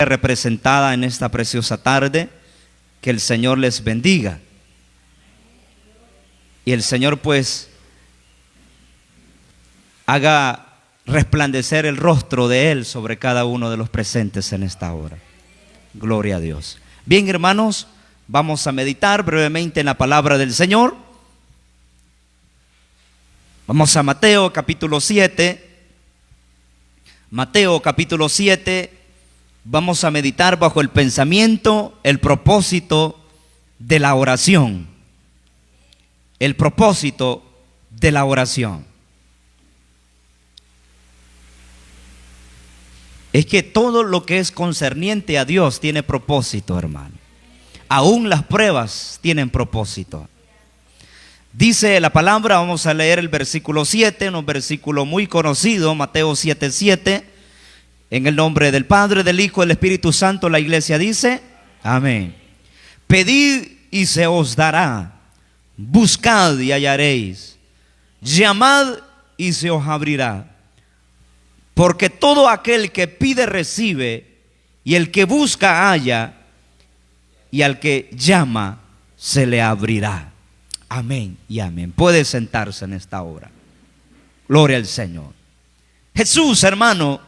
representada en esta preciosa tarde. Que el Señor les bendiga. Y el Señor pues haga resplandecer el rostro de Él sobre cada uno de los presentes en esta hora. Gloria a Dios. Bien, hermanos, vamos a meditar brevemente en la palabra del Señor. Vamos a Mateo capítulo 7. Mateo capítulo 7. Vamos a meditar bajo el pensamiento, el propósito de la oración. El propósito de la oración. Es que todo lo que es concerniente a Dios tiene propósito, hermano. Aún las pruebas tienen propósito. Dice la palabra, vamos a leer el versículo 7, un versículo muy conocido, Mateo 7:7. En el nombre del Padre, del Hijo y del Espíritu Santo, la iglesia dice, amén. Pedid y se os dará, buscad y hallaréis, llamad y se os abrirá. Porque todo aquel que pide recibe, y el que busca halla, y al que llama se le abrirá. Amén y amén. Puede sentarse en esta hora. Gloria al Señor. Jesús, hermano,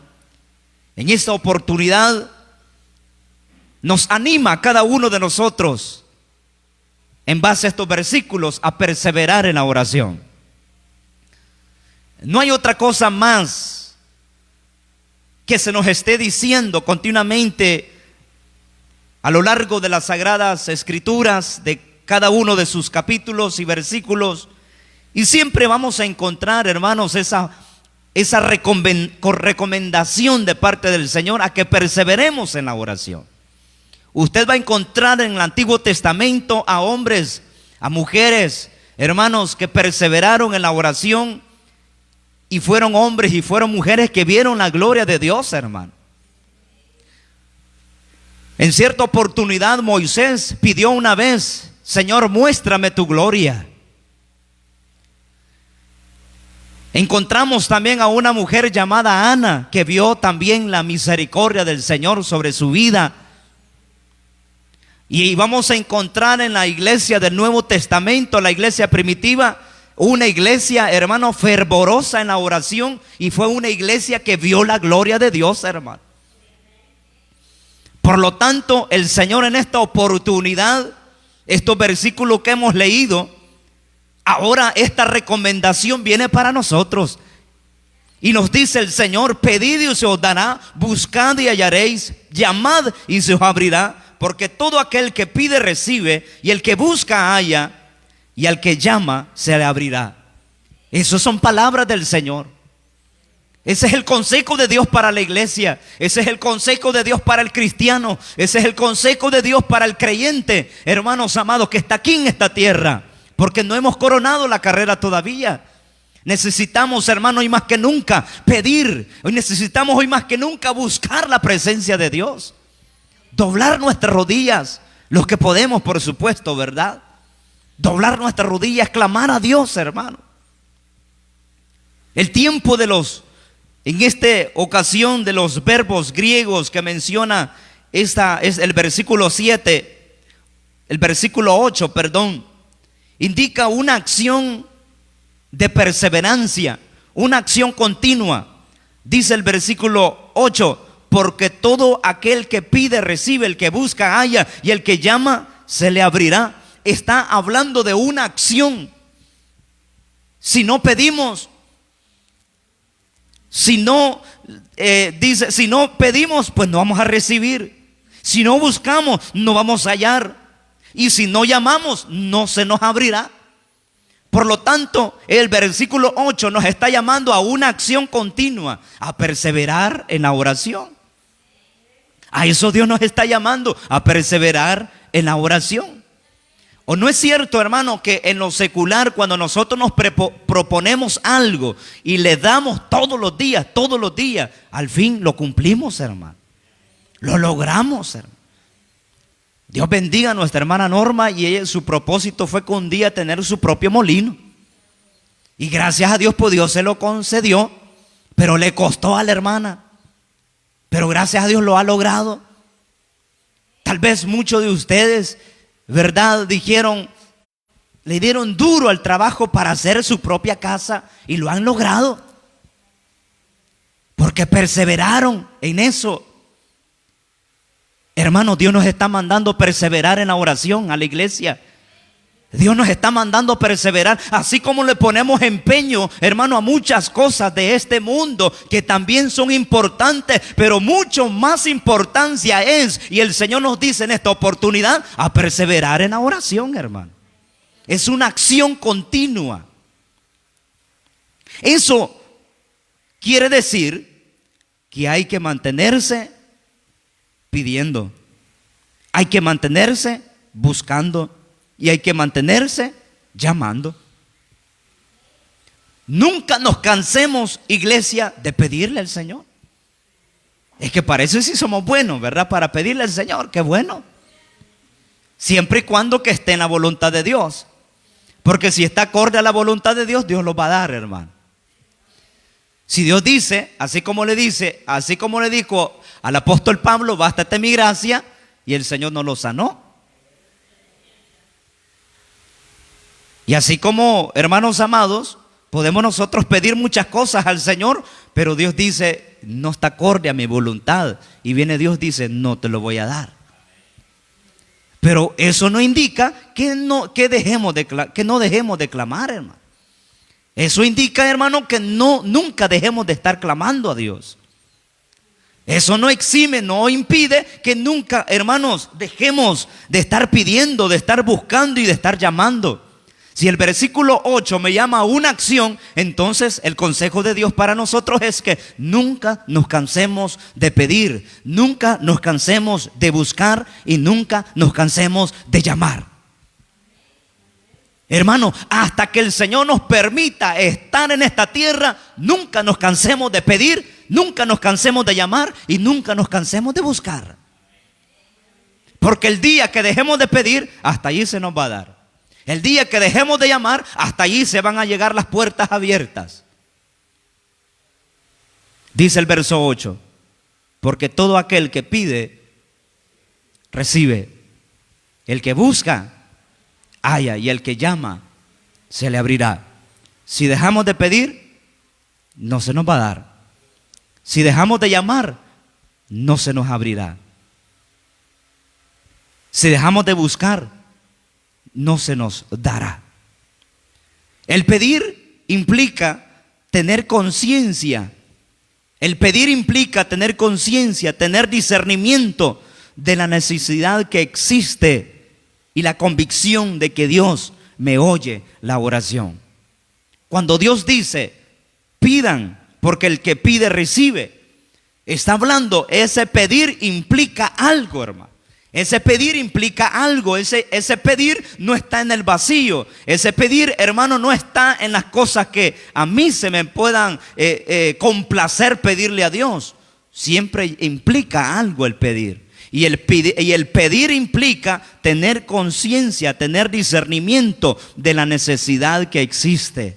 en esta oportunidad nos anima a cada uno de nosotros, en base a estos versículos, a perseverar en la oración. No hay otra cosa más que se nos esté diciendo continuamente a lo largo de las sagradas escrituras, de cada uno de sus capítulos y versículos, y siempre vamos a encontrar, hermanos, esa recomendación de parte del Señor a que perseveremos en la oración. Usted va a encontrar en el Antiguo Testamento a hombres, a mujeres, hermanos, que perseveraron en la oración, y fueron hombres y fueron mujeres que vieron la gloria de Dios, hermano. En cierta oportunidad Moisés pidió una vez: Señor, muéstrame tu gloria. Encontramos también a una mujer llamada Ana, que vio también la misericordia del Señor sobre su vida. Y vamos a encontrar en la iglesia del Nuevo Testamento, la iglesia primitiva, una iglesia, hermano, fervorosa en la oración, y fue una iglesia que vio la gloria de Dios, hermano. Por lo tanto, el Señor en esta oportunidad, estos versículos que hemos leído, ahora esta recomendación viene para nosotros. Y nos dice el Señor: pedid y se os dará, buscad y hallaréis, llamad y se os abrirá. Porque todo aquel que pide recibe, y el que busca halla, y al que llama se le abrirá. Esas son palabras del Señor. Ese es el consejo de Dios para la iglesia. Ese es el consejo de Dios para el cristiano. Ese es el consejo de Dios para el creyente, hermanos amados, que está aquí en esta tierra. Porque no hemos coronado la carrera todavía. Necesitamos, hermano, hoy más que nunca pedir. Hoy necesitamos hoy más que nunca buscar la presencia de Dios. Doblar nuestras rodillas, los que podemos, por supuesto, ¿verdad? Doblar nuestras rodillas, clamar a Dios, hermano. El tiempo en esta ocasión, de los verbos griegos que menciona es el versículo 7, el versículo 8, perdón, indica una acción de perseverancia, una acción continua. Dice el versículo 8: porque todo aquel que pide recibe, el que busca halla, y el que llama se le abrirá. Está hablando de una acción. Si no pedimos, si no pedimos, pues no vamos a recibir. Si no buscamos, no vamos a hallar. Y si no llamamos, no se nos abrirá. Por lo tanto, el versículo 8 nos está llamando a una acción continua, a perseverar en la oración. A eso Dios nos está llamando, a perseverar en la oración. ¿O no es cierto, hermano, que en lo secular, cuando nosotros nos proponemos algo y le damos todos los días, al fin lo cumplimos, hermano? Lo logramos, hermano. Dios bendiga a nuestra hermana Norma, y ella, su propósito fue que un día tener su propio molino. Y gracias a Dios, pues Dios se lo concedió, pero le costó a la hermana. Pero gracias a Dios lo ha logrado. Tal vez muchos de ustedes, ¿verdad?, le dieron duro al trabajo para hacer su propia casa y lo han logrado. Porque perseveraron en eso. Hermanos, Dios nos está mandando perseverar en la oración a la iglesia. Dios nos está mandando perseverar, así como le ponemos empeño, hermano, a muchas cosas de este mundo que también son importantes, pero mucho más importancia es, y el Señor nos dice en esta oportunidad, a perseverar en la oración, hermano. Es una acción continua. Eso quiere decir que hay que mantenerse pidiendo, hay que mantenerse buscando y hay que mantenerse llamando. Nunca nos cansemos, iglesia, de pedirle al Señor. Es que para eso sí somos buenos, ¿verdad? Para pedirle al Señor, qué bueno. Siempre y cuando que esté en la voluntad de Dios. Porque si está acorde a la voluntad de Dios, Dios lo va a dar, hermano. Si Dios dice, así como le dijo al apóstol Pablo, bástate mi gracia, y el Señor no lo sanó. Y así como, hermanos amados, podemos nosotros pedir muchas cosas al Señor, pero Dios dice, no está acorde a mi voluntad. Y viene Dios, dice, no te lo voy a dar. Pero eso no indica que no dejemos de clamar, hermano. Eso indica, hermano, que nunca dejemos de estar clamando a Dios. Eso no exime, no impide que nunca, hermanos, dejemos de estar pidiendo, de estar buscando y de estar llamando. Si el versículo 8 me llama a una acción, entonces el consejo de Dios para nosotros es que nunca nos cansemos de pedir, nunca nos cansemos de buscar y nunca nos cansemos de llamar. Hermano, hasta que el Señor nos permita estar en esta tierra, nunca nos cansemos de pedir, nunca nos cansemos de llamar y nunca nos cansemos de buscar. Porque el día que dejemos de pedir, hasta allí se nos va a dar. El día que dejemos de llamar, hasta allí se van a llegar las puertas abiertas. Dice el verso 8, porque todo aquel que pide, recibe. El que busca, halla, y el que llama, se le abrirá. Si dejamos de pedir, no se nos va a dar. Si dejamos de llamar, no se nos abrirá. Si dejamos de buscar, no se nos dará. El pedir implica tener conciencia. El pedir implica tener conciencia, tener discernimiento de la necesidad que existe y la convicción de que Dios me oye la oración. Cuando Dios dice, pidan, porque el que pide recibe, está hablando, ese pedir implica algo, hermano. Ese pedir implica algo, ese pedir no está en el vacío. Ese pedir, hermano, no está en las cosas que a mí se me puedan complacer pedirle a Dios. Siempre implica algo el pedir. Y el pedir implica tener conciencia, tener discernimiento de la necesidad que existe.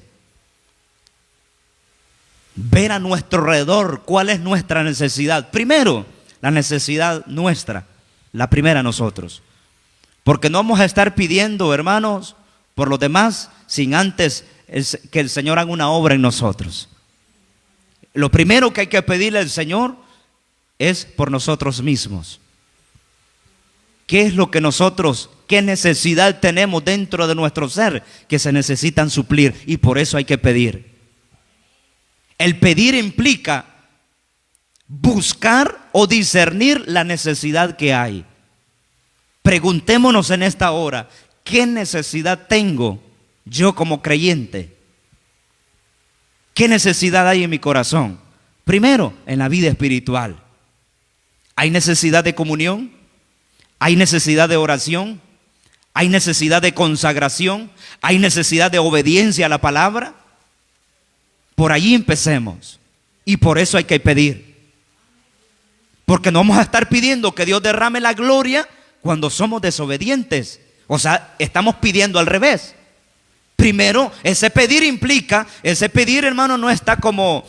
Ver a nuestro alrededor cuál es nuestra necesidad. Primero, la necesidad nuestra. La primera nosotros. Porque no vamos a estar pidiendo, hermanos, por los demás, sin antes que el Señor haga una obra en nosotros. Lo primero que hay que pedirle al Señor es por nosotros mismos. ¿Qué es lo que qué necesidad tenemos dentro de nuestro ser que se necesitan suplir? Y por eso hay que pedir. El pedir implica buscar o discernir la necesidad que hay. Preguntémonos en esta hora, ¿qué necesidad tengo yo como creyente? ¿Qué necesidad hay en mi corazón? Primero, en la vida espiritual. ¿Hay necesidad de comunión? ¿Hay necesidad de oración? ¿Hay necesidad de consagración? ¿Hay necesidad de obediencia a la palabra? Por allí empecemos. Y por eso hay que pedir. Porque no vamos a estar pidiendo que Dios derrame la gloria cuando somos desobedientes. O sea, estamos pidiendo al revés. Primero, ese pedir, hermano, no está como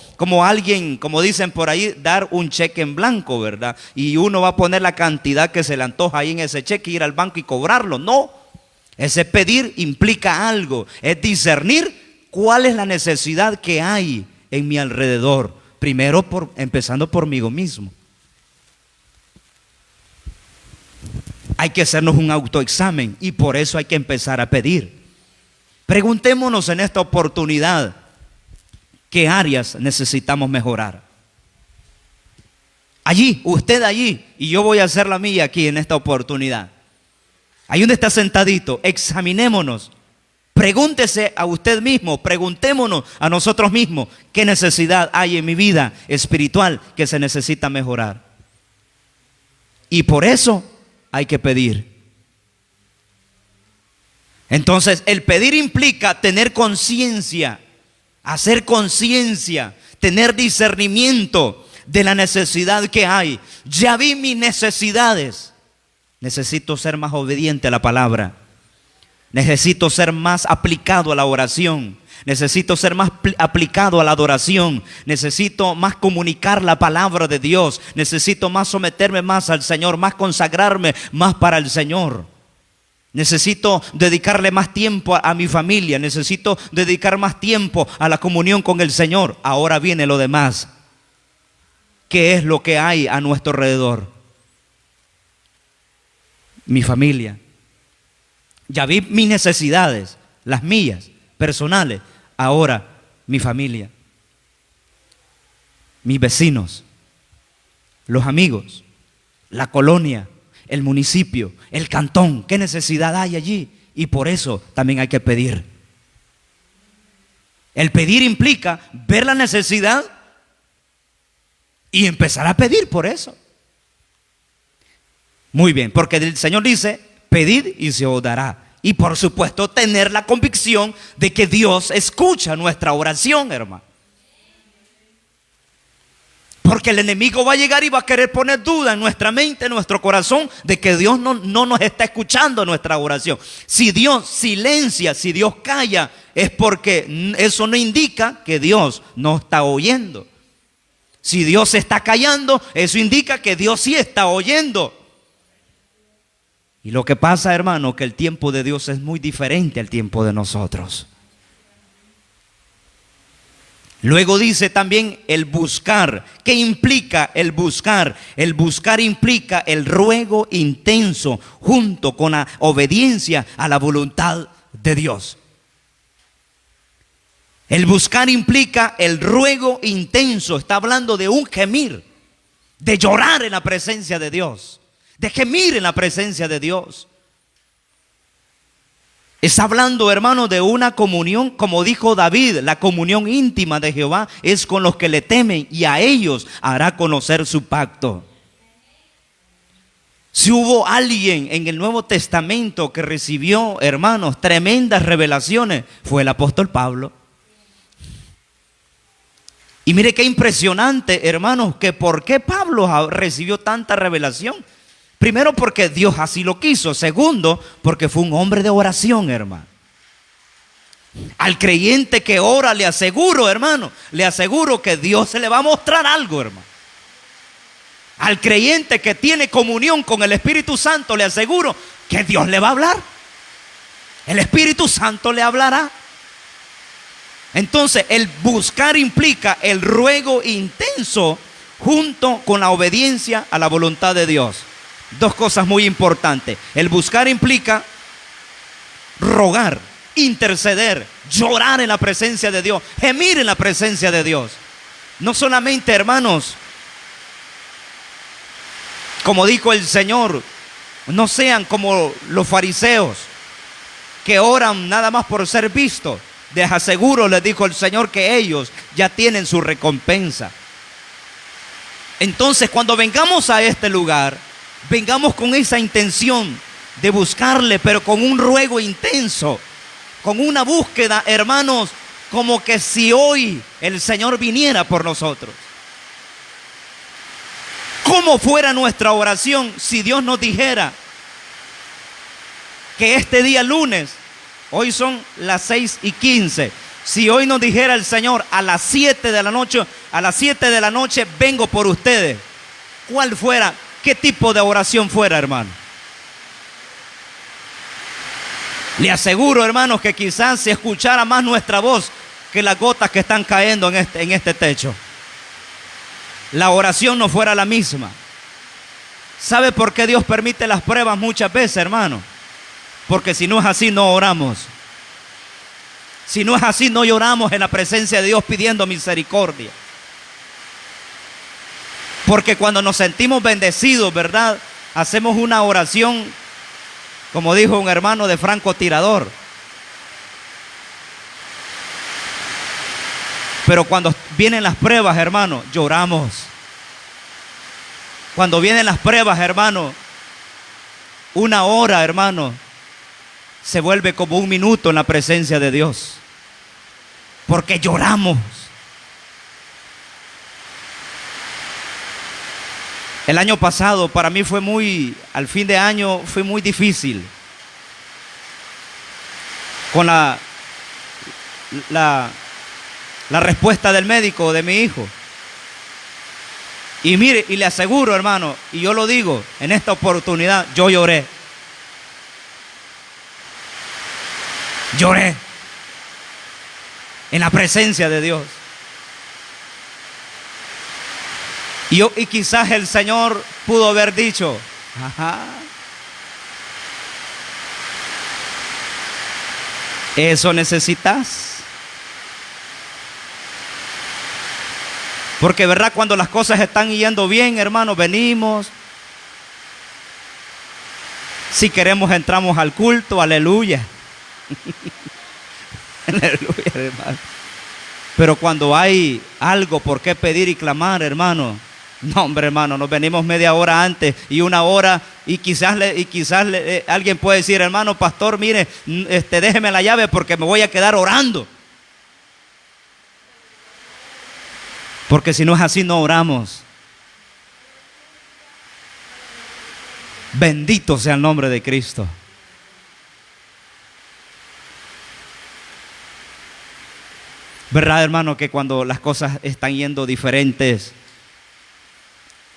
alguien, como dicen por ahí, dar un cheque en blanco, ¿verdad? Y uno va a poner la cantidad que se le antoja ahí en ese cheque, ir al banco y cobrarlo. No, ese pedir implica algo, es discernir cuál es la necesidad que hay en mi alrededor. Primero, empezando por mí mismo. Hay que hacernos un autoexamen y por eso hay que empezar a pedir. Preguntémonos en esta oportunidad, ¿qué áreas necesitamos mejorar? Allí, usted allí, y yo voy a hacer la mía aquí en esta oportunidad. Ahí donde está sentadito, examinémonos. Pregúntese a usted mismo, preguntémonos a nosotros mismos, ¿qué necesidad hay en mi vida espiritual que se necesita mejorar? Y por eso hay que pedir. Entonces, el pedir implica tener conciencia, hacer conciencia, tener discernimiento de la necesidad que hay. Ya vi mis necesidades. Necesito ser más obediente a la palabra. Necesito ser más aplicado a la oración. Necesito ser más aplicado a la adoración. Necesito más comunicar la palabra de Dios. Necesito más someterme más al Señor, más consagrarme más para el Señor. Necesito dedicarle más tiempo a mi familia. Necesito dedicar más tiempo a la comunión con el Señor. Ahora viene lo demás. ¿Qué es lo que hay a nuestro alrededor? Mi familia. Ya vi mis necesidades, las mías, personales. Ahora mi familia. Mis vecinos. Los amigos. La colonia. El municipio, el cantón, ¿qué necesidad hay allí? Y por eso también hay que pedir. El pedir implica ver la necesidad y empezar a pedir por eso. Muy bien, porque el Señor dice, pedid y se os dará. Y por supuesto tener la convicción de que Dios escucha nuestra oración, hermano. Porque el enemigo va a llegar y va a querer poner duda en nuestra mente, en nuestro corazón, de que Dios no nos está escuchando nuestra oración. Si Dios silencia, si Dios calla, es porque eso no indica que Dios no está oyendo. Si Dios está callando, eso indica que Dios sí está oyendo. Y lo que pasa, hermano, que el tiempo de Dios es muy diferente al tiempo de nosotros. Luego dice también el buscar. ¿Qué implica el buscar? El buscar implica el ruego intenso junto con la obediencia a la voluntad de Dios. El buscar implica el ruego intenso. Está hablando de un gemir, de llorar en la presencia de Dios, de gemir en la presencia de Dios. Está hablando, hermano, de una comunión, como dijo David, la comunión íntima de Jehová es con los que le temen y a ellos hará conocer su pacto. Si hubo alguien en el Nuevo Testamento que recibió, hermanos, tremendas revelaciones, fue el apóstol Pablo. Y mire qué impresionante, hermanos, que por qué Pablo recibió tanta revelación. Primero, porque Dios así lo quiso. Segundo, porque fue un hombre de oración, hermano. Al creyente que ora, le aseguro, hermano, le aseguro que Dios se le va a mostrar algo, hermano. Al creyente que tiene comunión con el Espíritu Santo, le aseguro que Dios le va a hablar. El Espíritu Santo le hablará. Entonces, el buscar implica el ruego intenso junto con la obediencia a la voluntad de Dios. Dos cosas muy importantes. El buscar implica rogar, interceder, llorar en la presencia de Dios, gemir en la presencia de Dios. No solamente, hermanos, como dijo el Señor, no sean como los fariseos que oran nada más por ser vistos. Les aseguro, les dijo el Señor, que ellos ya tienen su recompensa. Entonces, cuando vengamos a este lugar, vengamos con esa intención de buscarle, pero con un ruego intenso, con una búsqueda, hermanos, como que si hoy el Señor viniera por nosotros. ¿Cómo fuera nuestra oración si Dios nos dijera que este día lunes Hoy son las 6:15. Si hoy nos dijera el Señor a las 7 de la noche, vengo por ustedes, ¿cuál fuera, qué tipo de oración fuera, hermano? Le aseguro, hermanos, que quizás se escuchara más nuestra voz que las gotas que están cayendo en este techo. La oración no fuera la misma. ¿Sabe por qué Dios permite las pruebas muchas veces, hermano? Porque si no es así, no oramos. Si no es así, no lloramos en la presencia de Dios pidiendo misericordia. Porque cuando nos sentimos bendecidos, ¿verdad? Hacemos una oración, como dijo un hermano, de francotirador. Pero cuando vienen las pruebas, hermano, lloramos. Cuando vienen las pruebas, hermano, una hora, hermano, se vuelve como un minuto en la presencia de Dios. Porque lloramos. El año pasado para mí al fin de año fue muy difícil. Con la respuesta del médico de mi hijo. Y mire, y le aseguro, hermano, y yo lo digo, en esta oportunidad yo lloré. Lloré en la presencia de Dios. Y quizás el Señor pudo haber dicho, ajá, ¿eso necesitas? Porque verdad, cuando las cosas están yendo bien, hermano, venimos. Si queremos entramos al culto, aleluya. Aleluya, hermano. Pero cuando hay algo por qué pedir y clamar, hermano, no, hombre, hermano, nos venimos media hora antes y una hora y quizás alguien puede decir, hermano, pastor, mire, déjeme la llave porque me voy a quedar orando. Porque si no es así, no oramos. Bendito sea el nombre de Cristo. ¿Verdad, hermano, que cuando las cosas están yendo diferentes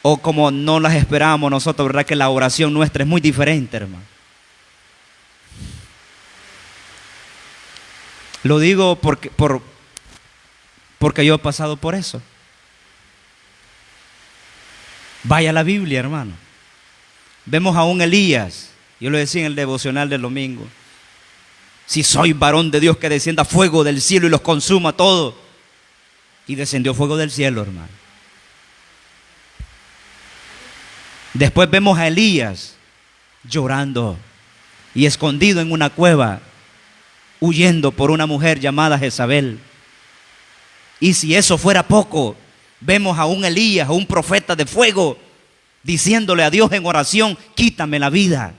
o como no las esperamos nosotros, verdad que la oración nuestra es muy diferente, hermano? Lo digo porque yo he pasado por eso. Vaya a la Biblia, hermano. Vemos a un Elías, yo lo decía en el devocional del domingo. Si soy varón de Dios, que descienda fuego del cielo y los consuma todo. Y descendió fuego del cielo, hermano. Después vemos a Elías llorando y escondido en una cueva, huyendo por una mujer llamada Jezabel. Y si eso fuera poco, vemos a un Elías, a un profeta de fuego, diciéndole a Dios en oración, quítame la vida.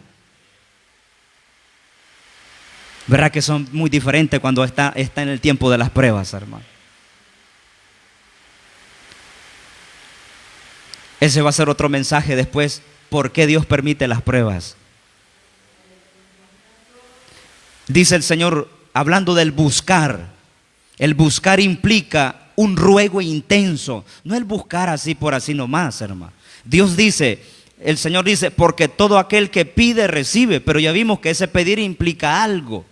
¿Verdad que son muy diferentes cuando está en el tiempo de las pruebas, hermano? Ese va a ser otro mensaje después. ¿Por qué Dios permite las pruebas? Dice el Señor, hablando del buscar. El buscar implica un ruego intenso. No el buscar así por así nomás, hermano. Dios dice, el Señor dice, porque todo aquel que pide recibe. Pero ya vimos que ese pedir implica algo.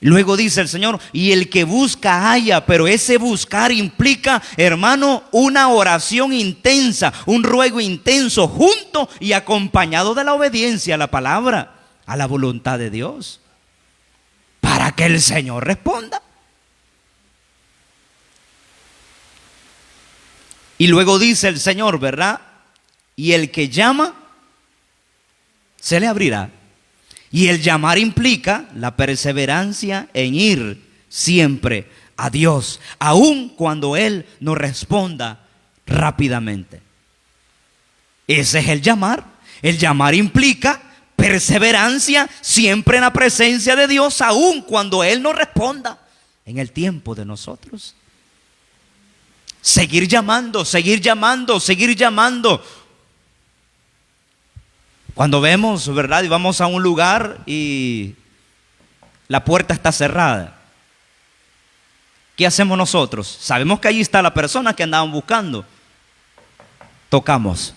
Luego dice el Señor, y el que busca halla, pero ese buscar implica, hermano, una oración intensa, un ruego intenso, junto y acompañado de la obediencia a la palabra, a la voluntad de Dios, para que el Señor responda. Y luego dice el Señor, ¿verdad? Y el que llama, se le abrirá. Y el llamar implica la perseverancia en ir siempre a Dios, aun cuando Él no responda rápidamente. Ese es el llamar. El llamar implica perseverancia siempre en la presencia de Dios, aun cuando Él no responda en el tiempo de nosotros. Seguir llamando, seguir llamando, seguir llamando. Cuando vemos, ¿verdad? Y vamos a un lugar y la puerta está cerrada. ¿Qué hacemos nosotros? Sabemos que allí está la persona que andaban buscando. Tocamos.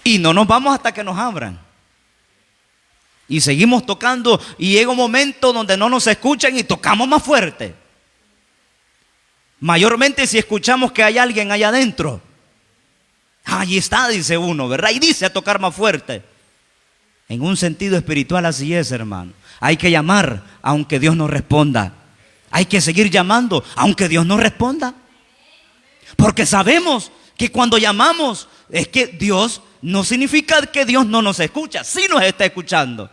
Y no nos vamos hasta que nos abran. Y seguimos tocando y llega un momento donde no nos escuchan y tocamos más fuerte. Mayormente si escuchamos que hay alguien allá adentro. Allí está, dice uno, ¿verdad? Y dice a tocar más fuerte. En un sentido espiritual así es, hermano. Hay que llamar aunque Dios no responda. Hay que seguir llamando aunque Dios no responda. Porque sabemos que cuando llamamos es que Dios, no significa que Dios no nos escucha. Sí nos está escuchando.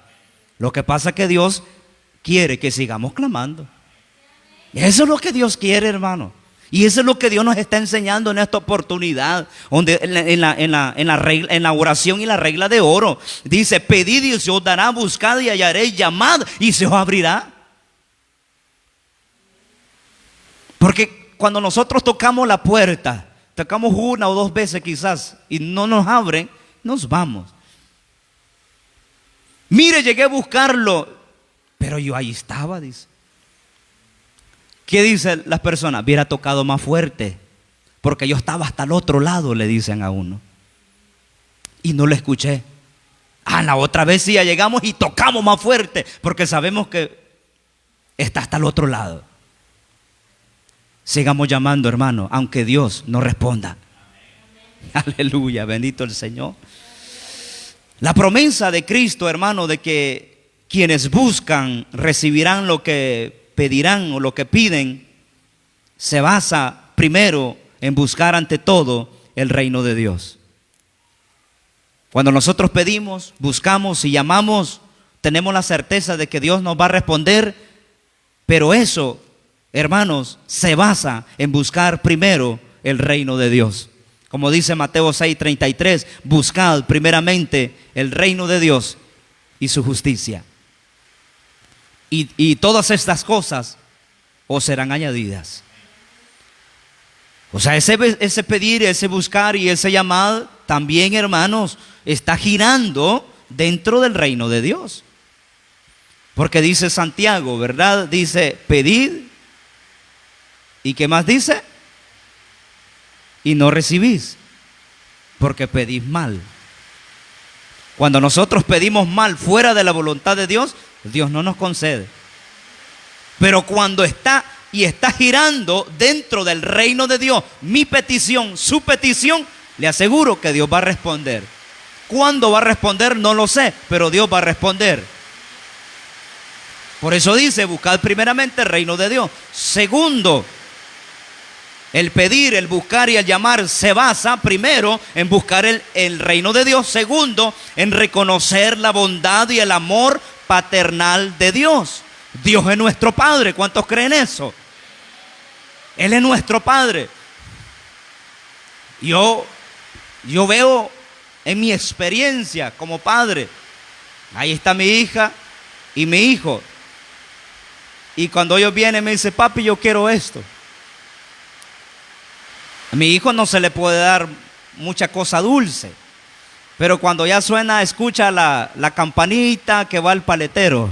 Lo que pasa es que Dios quiere que sigamos clamando. Eso es lo que Dios quiere, hermano. Y eso es lo que Dios nos está enseñando en esta oportunidad, donde en la oración y la regla de oro dice: pedid y se os dará, buscad y hallaréis, llamad y se os abrirá. Porque cuando nosotros tocamos la puerta, tocamos una o dos veces quizás y no nos abren, nos vamos. Mire, llegué a buscarlo, pero yo ahí estaba, dice. ¿Qué dicen las personas? Hubiera tocado más fuerte, porque yo estaba hasta el otro lado, le dicen a uno. Y no lo escuché. La otra vez sí ya llegamos y tocamos más fuerte, porque sabemos que está hasta el otro lado. Sigamos llamando, hermano, aunque Dios no responda. Aleluya, bendito el Señor. La promesa de Cristo, hermano, de que quienes buscan recibirán lo que pedirán o lo que piden, se basa primero en buscar ante todo el reino de Dios. Cuando nosotros pedimos, buscamos y llamamos, tenemos la certeza de que Dios nos va a responder, pero eso, hermanos, se basa en buscar primero el reino de Dios. Como dice Mateo 6:33, buscad primeramente el reino de Dios y su justicia. Y todas estas cosas os serán añadidas. O sea, ese pedir, ese buscar y ese llamar también, hermanos, está girando dentro del reino de Dios. Porque dice Santiago, ¿verdad? Dice, pedid. ¿Y qué más dice? Y no recibís, porque pedís mal. Cuando nosotros pedimos mal fuera de la voluntad de Dios, Dios no nos concede. Pero cuando está girando dentro del reino de Dios, mi petición, su petición, le aseguro que Dios va a responder. ¿Cuándo va a responder? No lo sé, pero Dios va a responder. Por eso dice, buscad primeramente el reino de Dios. Segundo, el pedir, el buscar y el llamar se basa primero en buscar el reino de Dios. Segundo, en reconocer la bondad y el amor paternal de Dios. Dios es nuestro Padre. ¿Cuántos creen eso? Él es nuestro Padre. Yo veo en mi experiencia como padre, ahí está mi hija y mi hijo. Y cuando ellos vienen me dicen, papi, yo quiero esto. A mi hijo no se le puede dar mucha cosa dulce, pero cuando ya suena, escucha la campanita que va al paletero,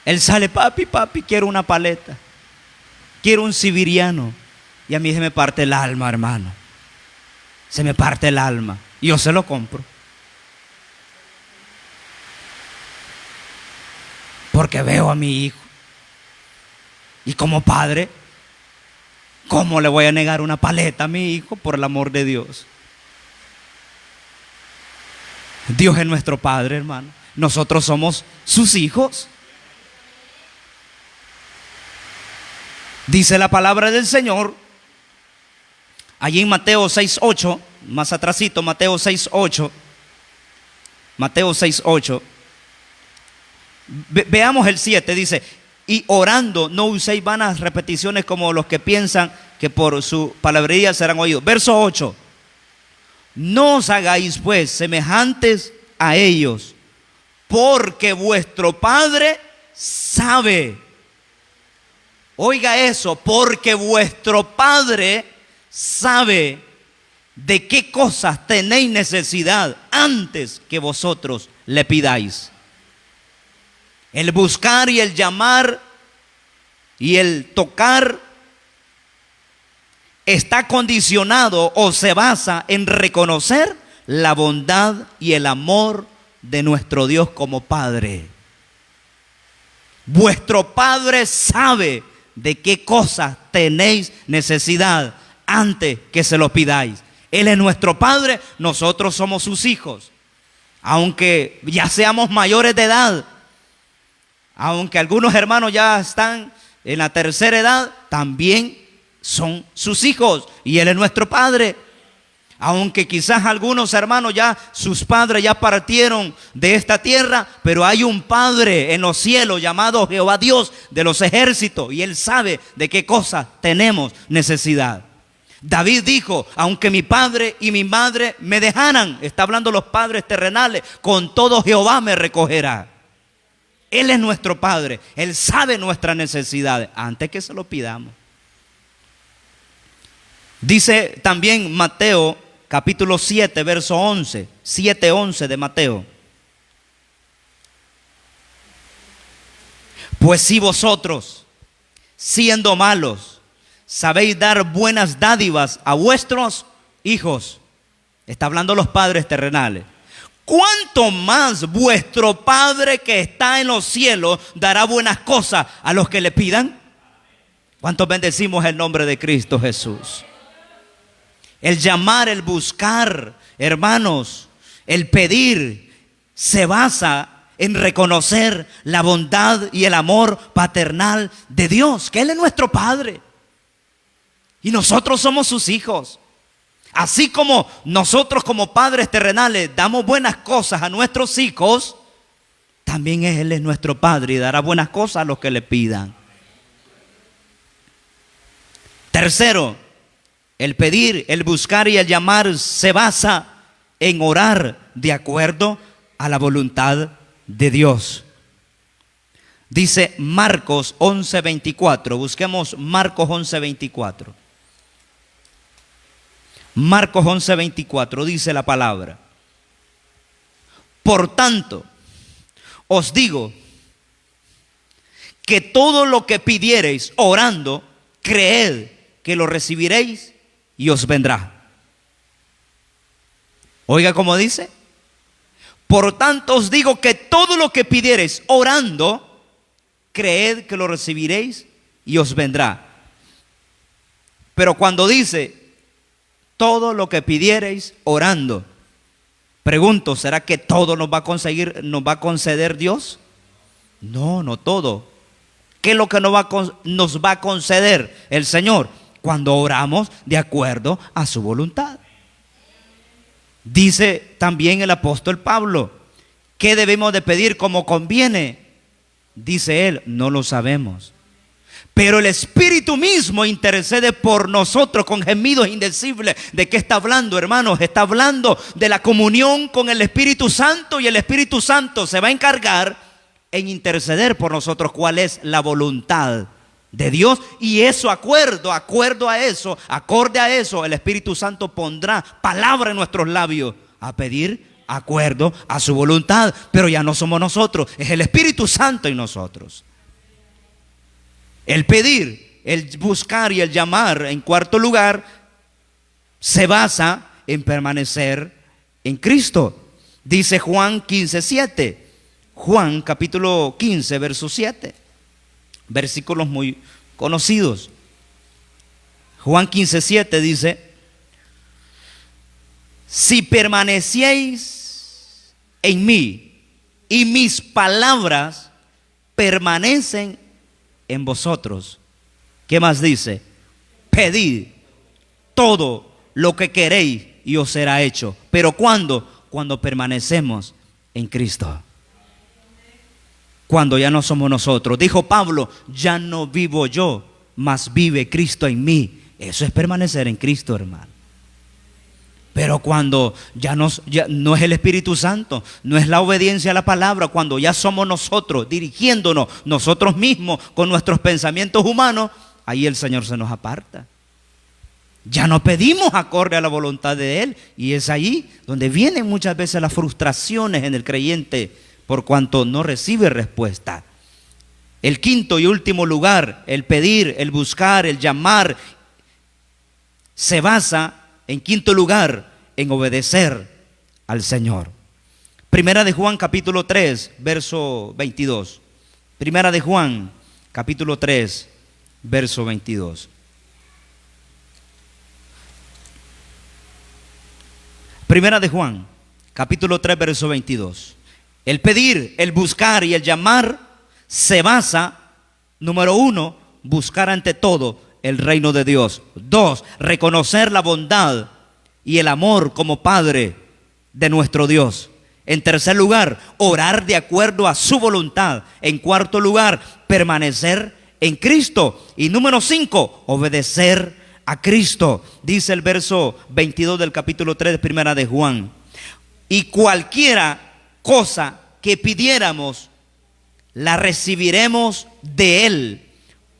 él sale, papi, quiero una paleta, quiero un sibiriano. Y a mí se me parte el alma, hermano. Se me parte el alma. Y yo se lo compro. Porque veo a mi hijo. Y como padre, ¿cómo le voy a negar una paleta a mi hijo? Por el amor de Dios. Dios es nuestro Padre, hermano. Nosotros somos sus hijos. Dice la palabra del Señor allí en Mateo 6:8, más atrasito, Mateo 6:8. Mateo 6:8. Veamos el 7, dice, y orando no uséis vanas repeticiones como los que piensan que por su palabrería serán oídos. Verso 8. No os hagáis pues semejantes a ellos, porque vuestro Padre sabe. Oiga eso, porque vuestro Padre sabe de qué cosas tenéis necesidad antes que vosotros le pidáis. El buscar y el llamar y el tocar está condicionado o se basa en reconocer la bondad y el amor de nuestro Dios como Padre. Vuestro Padre sabe de qué cosas tenéis necesidad antes que se lo pidáis. Él es nuestro Padre, nosotros somos sus hijos. Aunque ya seamos mayores de edad, aunque algunos hermanos ya están en la tercera edad, también son sus hijos y Él es nuestro Padre. Aunque quizás algunos hermanos ya, sus padres ya partieron de esta tierra, pero hay un Padre en los cielos llamado Jehová Dios de los ejércitos, y Él sabe de qué cosas tenemos necesidad. David dijo, aunque mi padre y mi madre me dejaran, está hablando los padres terrenales, con todo Jehová me recogerá. Él es nuestro Padre, Él sabe nuestras necesidades antes que se lo pidamos. Dice también Mateo capítulo 7, verso 11, 7:11 de Mateo. Pues si vosotros, siendo malos, sabéis dar buenas dádivas a vuestros hijos, está hablando los padres terrenales, ¿cuánto más vuestro Padre que está en los cielos dará buenas cosas a los que le pidan? ¿Cuántos bendecimos el nombre de Cristo Jesús? El llamar, el buscar, hermanos, el pedir, se basa en reconocer la bondad y el amor paternal de Dios, que Él es nuestro Padre. Y nosotros somos sus hijos. Así como nosotros como padres terrenales damos buenas cosas a nuestros hijos, también Él es nuestro Padre y dará buenas cosas a los que le pidan. Tercero, el pedir, el buscar y el llamar se basa en orar de acuerdo a la voluntad de Dios. Dice Marcos 11:24. Busquemos Marcos 11:24. Marcos 11:24 dice la palabra: por tanto, os digo que todo lo que pidiereis orando, creed que lo recibiréis y os vendrá. Oiga cómo dice: por tanto os digo que todo lo que pidiereis orando, creed que lo recibiréis y os vendrá. Pero cuando dice todo lo que pidiereis orando, pregunto, ¿será que todo nos va a conceder Dios? No, no todo. ¿Qué es lo que nos va a conceder el Señor? Cuando oramos de acuerdo a su voluntad. Dice también el apóstol Pablo, ¿qué debemos de pedir como conviene? Dice él, no lo sabemos. Pero el Espíritu mismo intercede por nosotros con gemidos indecibles. ¿De qué está hablando, hermanos? Está hablando de la comunión con el Espíritu Santo, y el Espíritu Santo se va a encargar en interceder por nosotros cuál es la voluntad de Dios, y eso acorde a eso, el Espíritu Santo pondrá palabra en nuestros labios a pedir acuerdo a su voluntad. Pero ya no somos nosotros, es el Espíritu Santo en nosotros. El pedir, el buscar y el llamar, en cuarto lugar, se basa en permanecer en Cristo. Dice Juan 15:7. Juan capítulo 15, verso 7. Versículos muy conocidos. Juan 15:7 dice: si permanecieis en mí y mis palabras permanecen en vosotros. ¿Qué más dice? Pedid todo lo que queréis y os será hecho. ¿Pero cuándo? Cuando permanecemos en Cristo. Cuando ya no somos nosotros. Dijo Pablo, ya no vivo yo, mas vive Cristo en mí. Eso es permanecer en Cristo, hermano. Pero cuando ya no es el Espíritu Santo, no es la obediencia a la palabra, cuando ya somos nosotros dirigiéndonos nosotros mismos con nuestros pensamientos humanos, ahí el Señor se nos aparta. Ya no pedimos acorde a la voluntad de Él, y es ahí donde vienen muchas veces las frustraciones en el creyente, por cuanto no recibe respuesta. El quinto y último lugar, el pedir, el buscar, el llamar, se basa, en quinto lugar, en obedecer al Señor. Primera de Juan capítulo 3, verso 22. Primera de Juan capítulo 3, verso 22. Primera de Juan capítulo 3, verso 22. El pedir, el buscar y el llamar se basa, número uno, buscar ante todo el reino de Dios. Dos, reconocer la bondad y el amor como Padre de nuestro Dios. En tercer lugar, orar de acuerdo a su voluntad. En cuarto lugar, permanecer en Cristo. Y número 5, obedecer a Cristo. Dice el verso 22 del capítulo 3 de Primera de Juan: y cualquiera cosa que pidiéramos, la recibiremos de Él,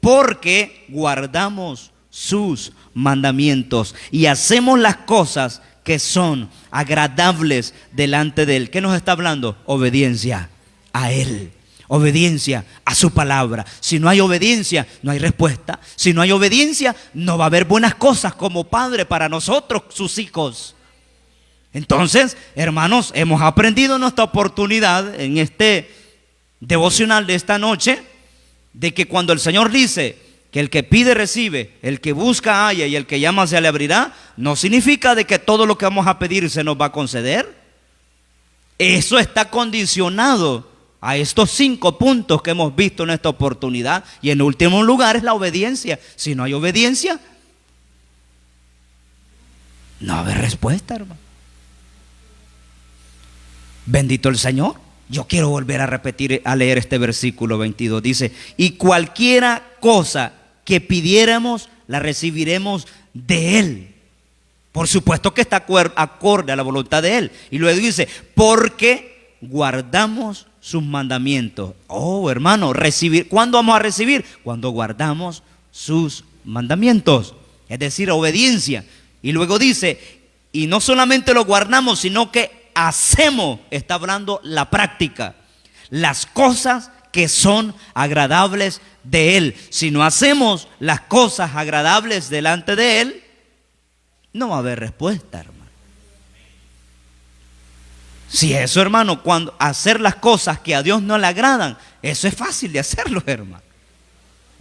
porque guardamos sus mandamientos y hacemos las cosas que son agradables delante de Él. ¿Qué nos está hablando? Obediencia a Él, obediencia a su palabra. Si no hay obediencia, no hay respuesta. Si no hay obediencia, no va a haber buenas cosas como Padre para nosotros, sus hijos. Entonces, hermanos, hemos aprendido en nuestra oportunidad, en este devocional de esta noche, de que cuando el Señor dice que el que pide recibe, el que busca halla y el que llama se le abrirá, no significa de que todo lo que vamos a pedir se nos va a conceder. Eso está condicionado a estos 5 puntos que hemos visto en esta oportunidad. Y en último lugar es la obediencia. Si no hay obediencia, no va a haber respuesta, hermano. Bendito el Señor. Yo quiero volver a repetir, a leer este versículo 22. Dice: y cualquiera cosa que pidiéramos, la recibiremos de Él. Por supuesto que está acorde a la voluntad de Él. Y luego dice: porque guardamos sus mandamientos. Oh, hermano, recibir. ¿Cuándo vamos a recibir? Cuando guardamos sus mandamientos. Es decir, obediencia. Y luego dice: y no solamente lo guardamos, sino que hacemos, está hablando la práctica, las cosas que son agradables de Él. Si no hacemos las cosas agradables delante de Él, no va a haber respuesta, hermano. Si eso, hermano, cuando hacer las cosas que a Dios no le agradan, eso es fácil de hacerlo, hermano.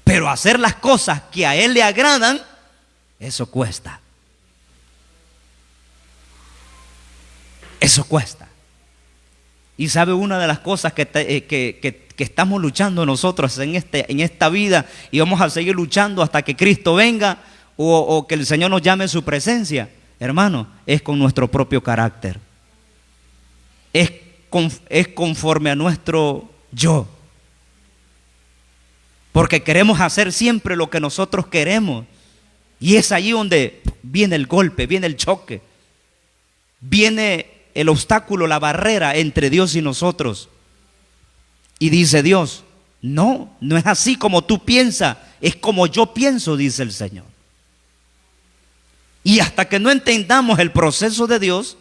Pero hacer las cosas que a Él le agradan, eso cuesta. Eso cuesta. Y sabe, una de las cosas que estamos luchando nosotros en esta vida, y vamos a seguir luchando hasta que Cristo venga o que el Señor nos llame a su presencia, hermano, es con nuestro propio carácter. Es conforme a nuestro yo. Porque queremos hacer siempre lo que nosotros queremos. Y es allí donde viene el golpe, viene el choque, viene el obstáculo, la barrera entre Dios y nosotros. Y dice Dios: no, no es así como tú piensas, es como yo pienso, dice el Señor. Y hasta que no entendamos el proceso de Dios,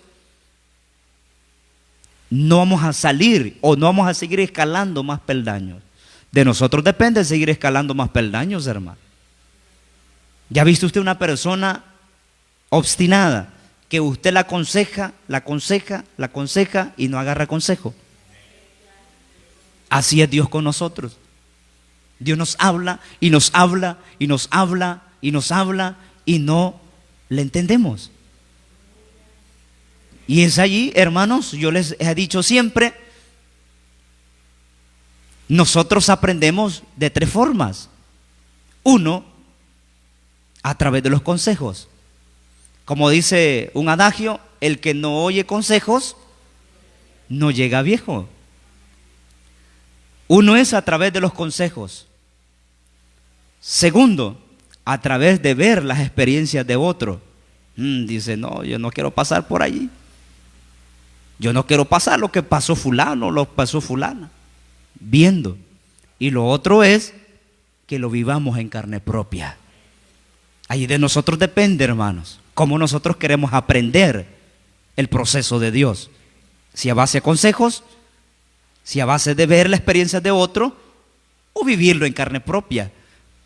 no vamos a salir o no vamos a seguir escalando más peldaños. De nosotros depende seguir escalando más peldaños, hermano. ¿Ya ha visto usted una persona obstinada que usted la aconseja y no agarra consejo? Así es Dios con nosotros. Dios nos habla y nos habla y nos habla y nos habla y no le entendemos. Y es allí, hermanos, yo les he dicho siempre, nosotros aprendemos de 3 formas. 1, a través de los consejos. Como dice un adagio: el que no oye consejos no llega viejo. Uno es a través de los consejos. Segundo, a través de ver las experiencias de otro. Dice: no, yo no quiero pasar por allí. Yo no quiero pasar lo que pasó fulano, lo pasó fulana. Viendo. Y lo otro es que lo vivamos en carne propia. Ahí de nosotros depende, hermanos, cómo nosotros queremos aprender el proceso de Dios. Si a base de consejos, Si a base de ver la experiencia de otro o vivirlo en carne propia.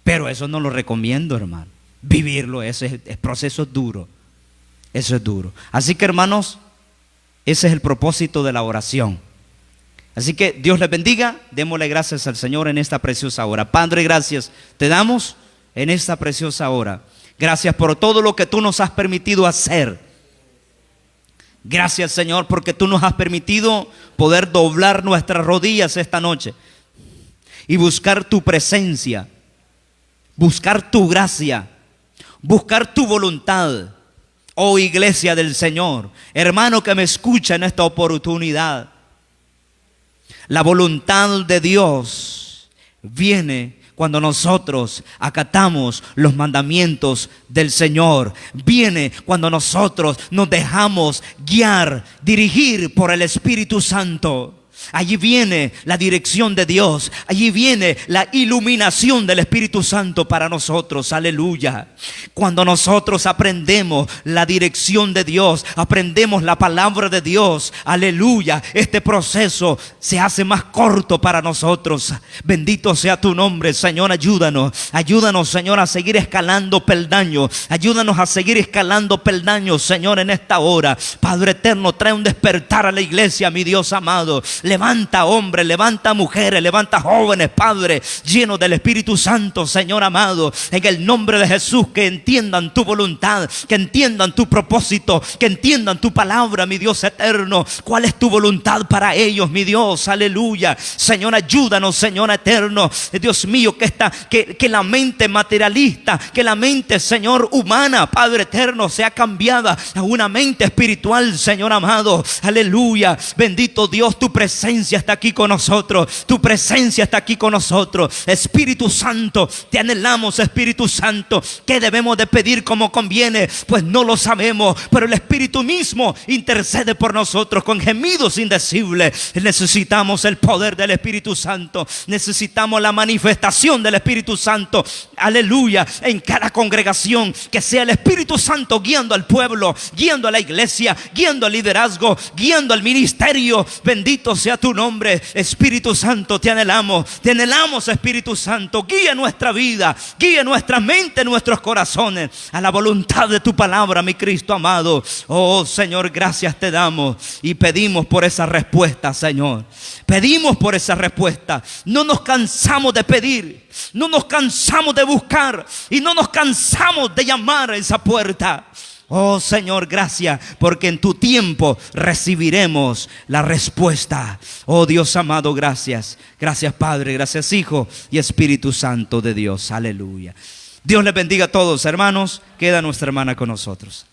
Pero eso no lo recomiendo, hermano. Vivirlo, ese es proceso duro. Eso es duro. Así que, hermanos, ese es el propósito de la oración. Así que Dios les bendiga. Démosle gracias al Señor en esta preciosa hora. Padre, gracias te damos en esta preciosa hora. Gracias por todo lo que tú nos has permitido hacer. Gracias, Señor, porque tú nos has permitido poder doblar nuestras rodillas esta noche y buscar tu presencia, buscar tu gracia, buscar tu voluntad. Oh iglesia del Señor, hermano que me escucha en esta oportunidad, la voluntad de Dios viene cuando nosotros acatamos los mandamientos del Señor. Viene cuando nosotros nos dejamos guiar, dirigir por el Espíritu Santo. Allí viene la dirección de Dios. Allí viene la iluminación del Espíritu Santo para nosotros. Aleluya. Cuando nosotros aprendemos la dirección de Dios, aprendemos la palabra de Dios, aleluya, este proceso se hace más corto para nosotros. Bendito sea tu nombre, Señor. Ayúdanos, Señor, a seguir escalando peldaños. Ayúdanos a seguir escalando peldaños, Señor, en esta hora. Padre eterno, trae un despertar a la iglesia, mi Dios amado. Levanta hombres, levanta mujeres, levanta jóvenes, Padre, llenos del Espíritu Santo, Señor amado, en el nombre de Jesús, que entiendan tu voluntad, que entiendan tu propósito, que entiendan tu palabra, mi Dios eterno. ¿Cuál es tu voluntad para ellos, mi Dios? Aleluya. Señor, ayúdanos, Señor eterno. Dios mío, que la mente materialista, que la mente, Señor, humana, Padre eterno, sea cambiada a una mente espiritual, Señor amado. Aleluya. Bendito Dios, tu presencia está aquí con nosotros. Tu presencia está aquí con nosotros. Espíritu Santo, te anhelamos, Espíritu Santo. ¿Qué debemos de pedir como conviene? Pues no lo sabemos, pero el Espíritu mismo intercede por nosotros con gemidos indecibles. Necesitamos el poder del Espíritu Santo. Necesitamos la manifestación del Espíritu Santo. Aleluya. En cada congregación, que sea el Espíritu Santo guiando al pueblo, guiando a la iglesia, guiando al liderazgo, guiando al ministerio. Bendito sea tu nombre, Espíritu Santo. Te anhelamos, Espíritu Santo. Guía nuestra vida, guía nuestra mente, nuestros corazones a la voluntad de tu palabra, mi Cristo amado. Oh Señor, gracias te damos y pedimos por esa respuesta, Señor. Pedimos por esa respuesta. No nos cansamos de pedir, no nos cansamos de buscar y no nos cansamos de llamar a esa puerta. Oh Señor, gracias, porque en tu tiempo recibiremos la respuesta. Oh Dios amado, gracias. Gracias Padre, gracias Hijo y Espíritu Santo de Dios. Aleluya. Dios les bendiga a todos, hermanos. Queda nuestra hermana con nosotros.